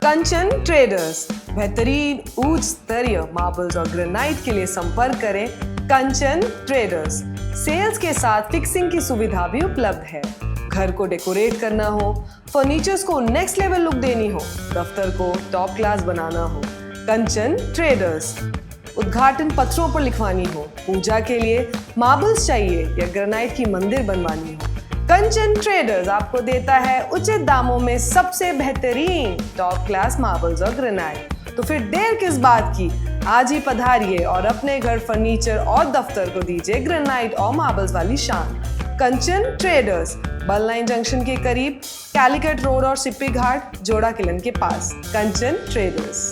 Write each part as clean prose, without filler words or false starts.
कंचन traders, बेहतरीन उच्च स्तरीय मार्बल्स और ग्रेनाइट के लिए संपर्क करें कंचन ट्रेडर्स। सेल्स के साथ फिक्सिंग की सुविधा भी उपलब्ध है। घर को डेकोरेट करना हो, फर्नीचर्स को नेक्स्ट लेवल लुक देनी हो, दफ्तर को टॉप क्लास बनाना हो, कंचन ट्रेडर्स। उद्घाटन पत्रों पर लिखवानी हो, पूजा के लिए मार्बल्स चाहिए या ग्रेनाइट की मंदिर बनवानी हो, कंचन ट्रेडर्स आपको देता है उचित दामों में सबसे बेहतरीन टॉप क्लास मार्बल्स और ग्रेनाइट। तो फिर देर किस बात की, आज ही पधारिए और अपने घर फर्नीचर और दफ्तर को दीजिए ग्रेनाइट और मार्बल्स वाली शान। कंचन ट्रेडर्स, बल लाइन जंक्शन के करीब, कैलिकट रोड और सिप्पी घाट, जोड़ा किलन के पास। Kanchan traders.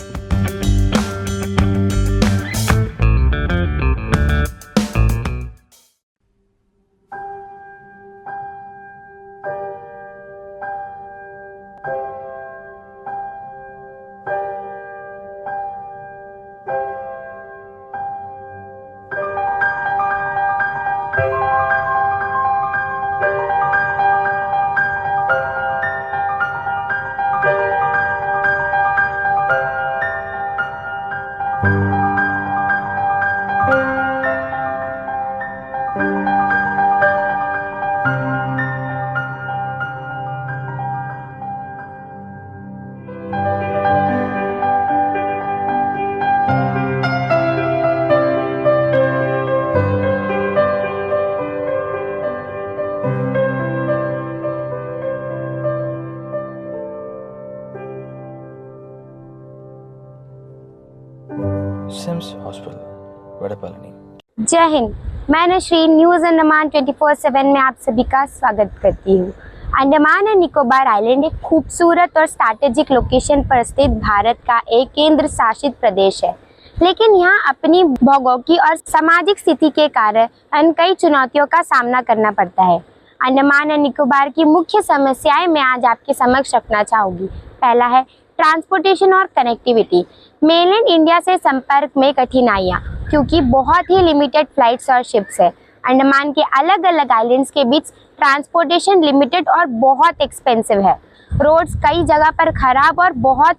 SIMS hospital, Vadapalli. जय हिंद, मैं नशरीन न्यूज़ अंडमान 24/7 में आप सभी का स्वागत करती हूँ। अंडमान एंड निकोबार आइलैंड एक खूबसूरत और स्ट्रैटेजिक लोकेशन पर स्थित भारत का एक केंद्र शासित प्रदेश है, लेकिन यहाँ अपनी भौगोलिक और सामाजिक स्थिति के कारण कई चुनौतियों का सामना करना पड़ता है। अंडमान एंड निकोबार की मुख्य समस्याएं मैं आज आपके समक्ष रखना चाहूँगी। पहला है ट्रांसपोर्टेशन और कनेक्टिविटी। मेनलैंड इंडिया से संपर्क में कठिनाइयाँ, क्योंकि बहुत ही लिमिटेड फ्लाइट्स और शिप्स है। अंडमान के अलग अलग आइलैंड्स के बीच ट्रांसपोर्टेशन लिमिटेड और बहुत एक्सपेंसिव है। रोड्स कई जगह पर खराब और बहुत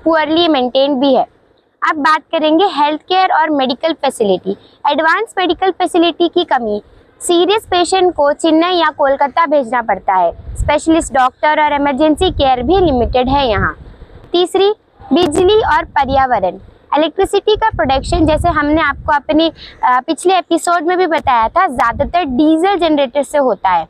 पुअरली मेंटेन्ड भी है। अब बात करेंगे हेल्थ केयर और medical facility. Advance medical facility की कमी, सीरियस पेशेंट को चेन्नई या कोलकाता भेजना पड़ता है। स्पेशलिस्ट डॉक्टर और इमरजेंसी केयर भी लिमिटेड है यहाँ। तीसरी, बिजली और पर्यावरण। इलेक्ट्रिसिटी का प्रोडक्शन, जैसे हमने आपको अपने पिछले एपिसोड में भी बताया था, ज़्यादातर डीजल जनरेटर से होता है,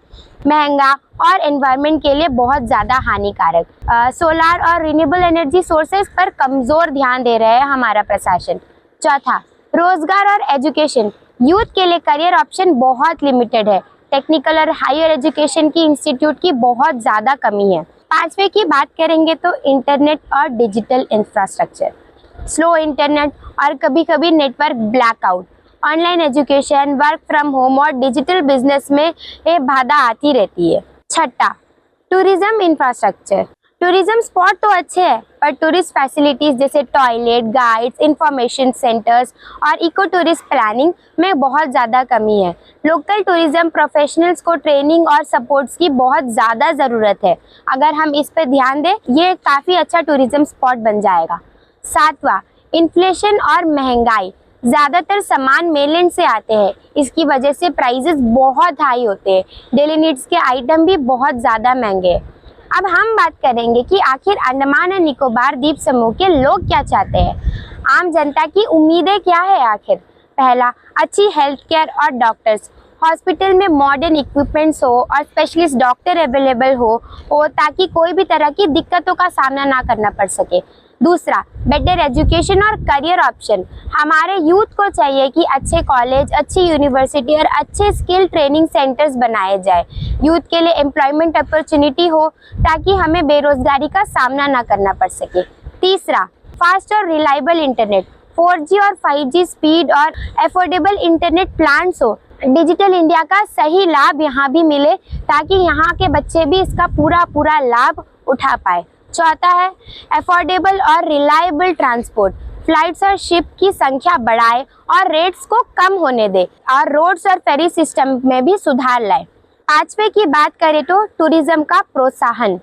महंगा और एनवायरनमेंट के लिए बहुत ज़्यादा हानिकारक। सोलार और रिन्यूएबल एनर्जी सोर्सेज पर कमज़ोर ध्यान दे रहे हैं हमारा प्रशासन। चौथा, रोजगार और एजुकेशन। यूथ के लिए करियर ऑप्शन बहुत लिमिटेड है। टेक्निकल और हायर एजुकेशन की इंस्टीट्यूट की बहुत ज़्यादा कमी है। पांचवे की बात करेंगे तो इंटरनेट और डिजिटल इंफ्रास्ट्रक्चर। स्लो इंटरनेट और कभी कभी network blackout, online education, work from home और डिजिटल बिजनेस में ये बाधा आती रहती है। छठा, टूरिज्म इंफ्रास्ट्रक्चर। टूरिज्म स्पॉट तो अच्छे हैं, पर टूरिस्ट फैसिलिटीज़ जैसे टॉयलेट, गाइड्स, इंफॉर्मेशन सेंटर्स और इको टूरिस्ट प्लानिंग में बहुत ज़्यादा कमी है। लोकल टूरिज्म प्रोफेशनल्स को ट्रेनिंग और सपोर्ट्स की बहुत ज़्यादा ज़रूरत है। अगर हम इस पर ध्यान दें, ये काफ़ी अच्छा टूरिज्म स्पॉट बन जाएगा। सातवां, इन्फ्लेशन और महंगाई। ज़्यादातर सामान मेनलैंड से आते हैं, इसकी वजह से प्राइजेस बहुत हाई होते हैं। डेली नीड्स के आइटम भी बहुत ज़्यादा महंगे हैं। अब हम बात करेंगे कि आखिर अंडमान एंड निकोबार द्वीप समूह के लोग क्या चाहते हैं। आम जनता की उम्मीदें क्या है आखिर? पहला, अच्छी हेल्थ केयर और डॉक्टर्स। हॉस्पिटल में मॉडर्न इक्विपमेंट्स हो और स्पेशलिस्ट डॉक्टर अवेलेबल हो ताकि कोई भी तरह की दिक्कतों का सामना ना करना पड़ सके। दूसरा, बेटर एजुकेशन और करियर ऑप्शन। हमारे यूथ को चाहिए कि अच्छे कॉलेज, अच्छी यूनिवर्सिटी और अच्छे स्किल ट्रेनिंग सेंटर्स बनाए जाए। यूथ के लिए एम्प्लॉयमेंट अपॉर्चुनिटी हो ताकि हमें बेरोजगारी का सामना ना करना पड़ सके। तीसरा, फास्ट और रिलायबल इंटरनेट। 4G और 5G स्पीड और एफोर्डेबल इंटरनेट प्लान्स हो। डिजिटल इंडिया का सही लाभ यहाँ भी मिले ताकि यहाँ के बच्चे भी इसका पूरा लाभ उठा पाए। चौथा है अफोर्डेबल और रिलायबल ट्रांसपोर्ट। फ्लाइट्स और शिप की संख्या बढ़ाए और रेट्स को कम होने दे और रोड्स और फेरी सिस्टम में भी सुधार लाए। पांचवे की बात करें तो टूरिज्म का प्रोत्साहन।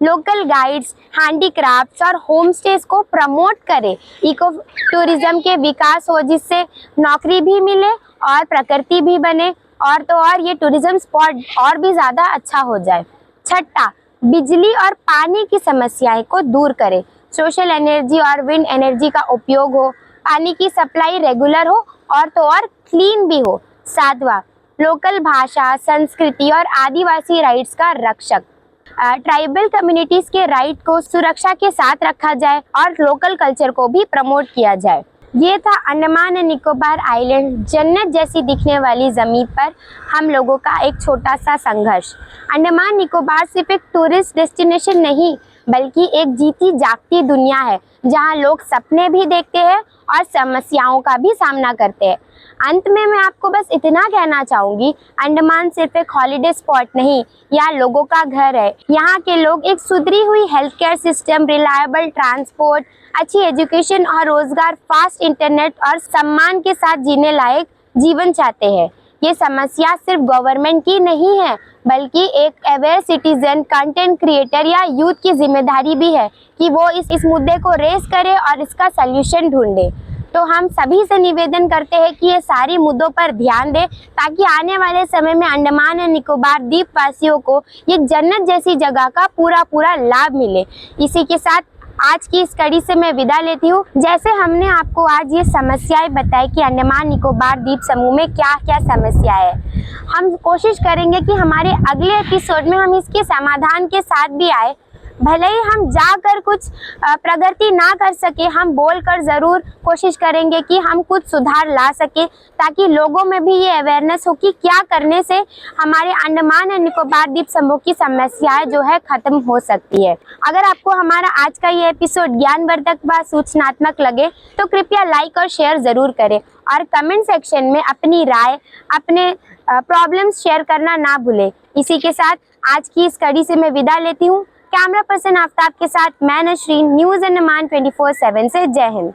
लोकल गाइड्स, हैंडीक्राफ्ट्स और होम स्टेज को प्रमोट करें। इको टूरिज्म के विकास हो जिससे नौकरी भी मिले और प्रकृति भी बने और तो और ये टूरिज्म स्पॉट और भी ज़्यादा अच्छा हो जाए। छठा, बिजली और पानी की समस्याएं को दूर करें। सोशल एनर्जी और विंड एनर्जी का उपयोग हो, पानी की सप्लाई रेगुलर हो और तो और क्लीन भी हो। सातवां, लोकल भाषा, संस्कृति और आदिवासी राइट्स का रक्षक। ट्राइबल कम्युनिटीज के राइट को सुरक्षा के साथ रखा जाए और लोकल कल्चर को भी प्रमोट किया जाए। ये था अंडमान एंड निकोबार आइलैंड, जन्नत जैसी दिखने वाली ज़मीन पर हम लोगों का एक छोटा सा संघर्ष। अंडमान निकोबार सिर्फ एक टूरिस्ट डेस्टिनेशन नहीं बल्कि एक जीती जागती दुनिया है जहां लोग सपने भी देखते हैं और समस्याओं का भी सामना करते हैं। अंत में मैं आपको बस इतना कहना चाहूँगी, अंडमान सिर्फ एक हॉलिडे स्पॉट नहीं, यह लोगों का घर है। यहाँ के लोग एक सुधरी हुई health care system, reliable transport, अच्छी एजुकेशन और रोजगार, फास्ट इंटरनेट और सम्मान के साथ जीने लायक जीवन चाहते हैं। ये समस्या सिर्फ गवर्नमेंट की नहीं है बल्कि एक अवेयर सिटीजन, कंटेंट क्रिएटर या यूथ की जिम्मेदारी भी है कि वो इस मुद्दे को रेस करे और इसका सल्यूशन ढूंढे। तो हम सभी से निवेदन करते हैं कि ये सारी मुद्दों पर ध्यान दें ताकि आने वाले समय में अंडमान एंड निकोबार द्वीप वासियों को ये जन्नत जैसी जगह का पूरा लाभ मिले। इसी के साथ आज की इस कड़ी से मैं विदा लेती हूँ। जैसे हमने आपको आज ये समस्याएं बताई कि अंडमान निकोबार द्वीप समूह में क्या क्या समस्या है, हम कोशिश करेंगे कि हमारे अगले एपिसोड में हम इसके समाधान के साथ भी आए। भले ही हम जाकर कुछ प्रगति ना कर सके, हम बोलकर ज़रूर कोशिश करेंगे कि हम कुछ सुधार ला सके ताकि लोगों में भी ये अवेयरनेस हो कि क्या करने से हमारे अंडमान एंड निकोबार द्वीप समूह की समस्याएं जो है ख़त्म हो सकती है। अगर आपको हमारा आज का ये एपिसोड ज्ञानवर्धक व सूचनात्मक लगे तो कृपया लाइक और शेयर ज़रूर करें और कमेंट सेक्शन में अपनी राय, अपने प्रॉब्लम्स शेयर करना ना भूलें। इसी के साथ आज की इस कड़ी से मैं विदा लेती हूँ। कैमरा पर्सन आफ्ताब के साथ मैं नशरीन, न्यूज़ अंडमान 24/7 से। जय हिंद।